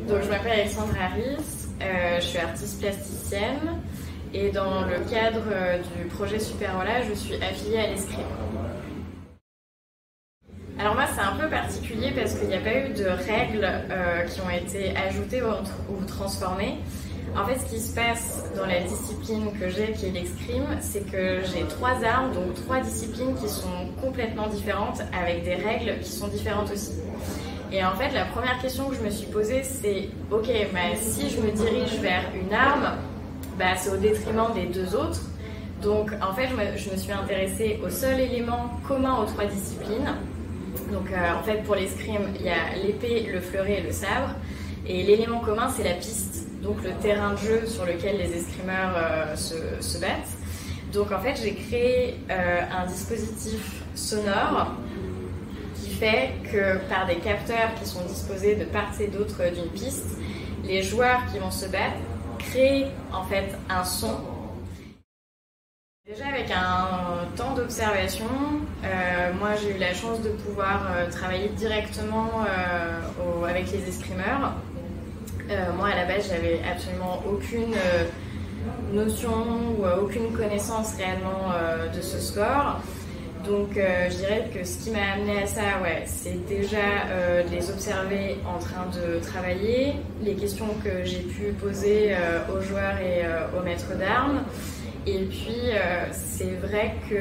Donc je m'appelle Alexandre Harris, je suis artiste plasticienne et dans le cadre du projet Superola, je suis affiliée à l'Escrime. Alors moi c'est un peu particulier parce qu'il n'y a pas eu de règles qui ont été ajoutées ou transformées. En fait, ce qui se passe dans la discipline que j'ai, qui est l'escrime, c'est que j'ai 3 armes, donc 3 disciplines qui sont complètement différentes, avec des règles qui sont différentes aussi. Et en fait, la première question que je me suis posée, c'est « Ok, bah, si je me dirige vers une arme, bah, c'est au détriment des 2 autres. » Donc en fait, je me suis intéressée au seul élément commun aux 3 disciplines. Donc en fait, pour l'escrime, il y a l'épée, le fleuret et le sabre. Et l'élément commun, c'est la piste, donc le terrain de jeu sur lequel les escrimeurs se battent. Donc en fait, j'ai créé un dispositif sonore qui fait que par des capteurs qui sont disposés de part et d'autre d'une piste, les joueurs qui vont se battre créent en fait un son. Déjà avec un temps d'observation, moi j'ai eu la chance de pouvoir travailler directement avec les escrimeurs. Moi à la base j'avais absolument aucune notion ou aucune connaissance réellement de ce sport. Donc je dirais que ce qui m'a amené à ça, c'est déjà de les observer en train de travailler, les questions que j'ai pu poser aux joueurs et aux maîtres d'armes. Et puis c'est vrai que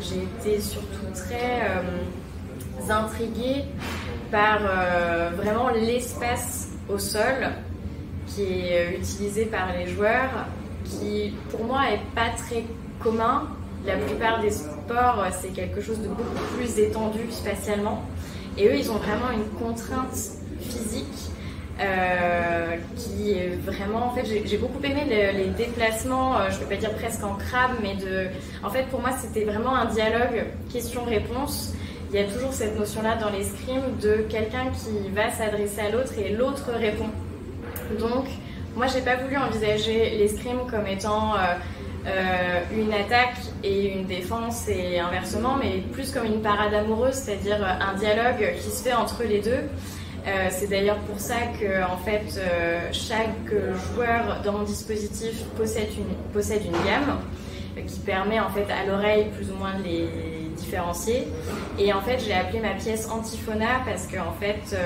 j'ai été surtout très intriguée par vraiment l'espace au sol qui est utilisé par les joueurs, qui pour moi est pas très commun. La plupart des sports, c'est quelque chose de beaucoup plus étendu spatialement. Et eux, ils ont vraiment une contrainte physique qui est vraiment... En fait, j'ai beaucoup aimé les déplacements, je ne peux pas dire presque en crabe, mais en fait, pour moi, c'était vraiment un dialogue question-réponse. Il y a toujours cette notion-là dans l'escrime de quelqu'un qui va s'adresser à l'autre et l'autre répond. Donc, moi, j'ai pas voulu envisager l'escrime comme étant une attaque et une défense et inversement, mais plus comme une parade amoureuse, c'est-à-dire un dialogue qui se fait entre les deux. C'est d'ailleurs pour ça que en fait, chaque joueur dans mon dispositif possède une gamme qui permet en fait à l'oreille plus ou moins de les différencier. Et en fait, j'ai appelé ma pièce Antiphona parce que en fait,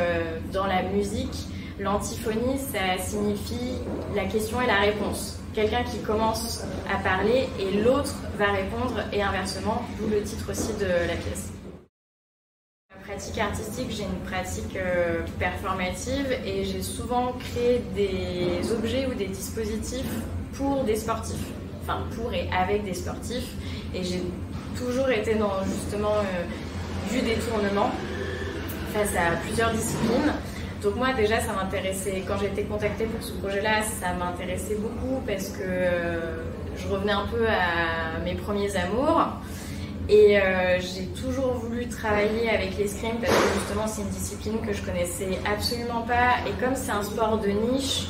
dans la musique, l'antiphonie, ça signifie la question et la réponse. Quelqu'un qui commence à parler et l'autre va répondre et inversement, d'où le titre aussi de la pièce. Ma pratique artistique, j'ai une pratique performative et j'ai souvent créé des objets ou des dispositifs pour des sportifs, enfin pour et avec des sportifs, et j'ai toujours été dans justement du détournement face à plusieurs disciplines. Donc moi déjà ça m'intéressait, quand j'ai été contactée pour ce projet-là, ça m'intéressait beaucoup parce que je revenais un peu à mes premiers amours. Et j'ai toujours voulu travailler avec l'escrime parce que justement c'est une discipline que je connaissais absolument pas. Et comme c'est un sport de niche,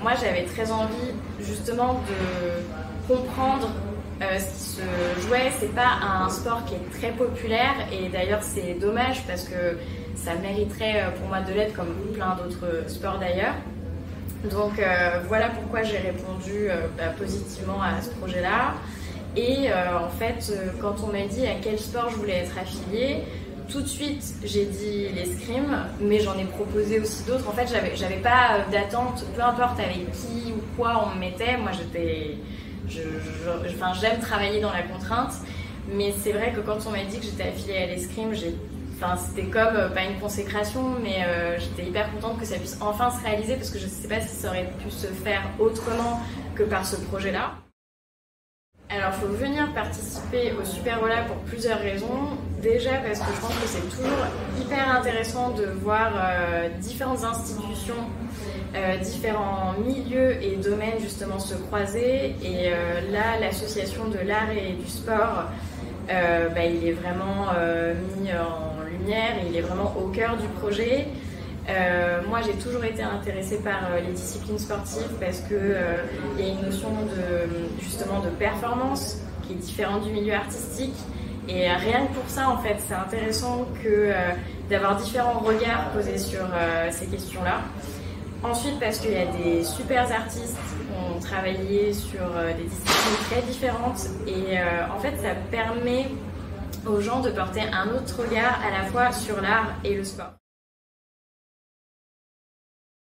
moi j'avais très envie justement de comprendre ce qui se jouait. C'est pas un sport qui est très populaire et d'ailleurs c'est dommage parce que ça mériterait pour moi de l'être comme plein d'autres sports d'ailleurs. Donc voilà pourquoi j'ai répondu positivement à ce projet-là. Et en fait, quand on m'a dit à quel sport je voulais être affiliée, tout de suite j'ai dit l'escrime, mais j'en ai proposé aussi d'autres. En fait, j'avais pas d'attente, peu importe avec qui ou quoi on me mettait. Moi, j'aime travailler dans la contrainte, mais c'est vrai que quand on m'a dit que j'étais affiliée à l'escrime, c'était comme, pas une consécration, mais j'étais hyper contente que ça puisse enfin se réaliser parce que je ne sais pas si ça aurait pu se faire autrement que par ce projet-là. Alors, il faut venir participer au Superola pour plusieurs raisons. Déjà parce que je pense que c'est toujours hyper intéressant de voir différentes institutions, différents milieux et domaines justement se croiser. Et là, l'association de l'art et du sport, il est vraiment mis en lumière et il est vraiment au cœur du projet. Moi j'ai toujours été intéressée par les disciplines sportives parce que y a une notion justement de performance qui est différente du milieu artistique Et rien que pour ça, en fait, c'est intéressant d'avoir différents regards posés sur ces questions-là. Ensuite, parce qu'il y a des super artistes qui ont travaillé sur des disciplines très différentes et en fait, ça permet aux gens de porter un autre regard à la fois sur l'art et le sport.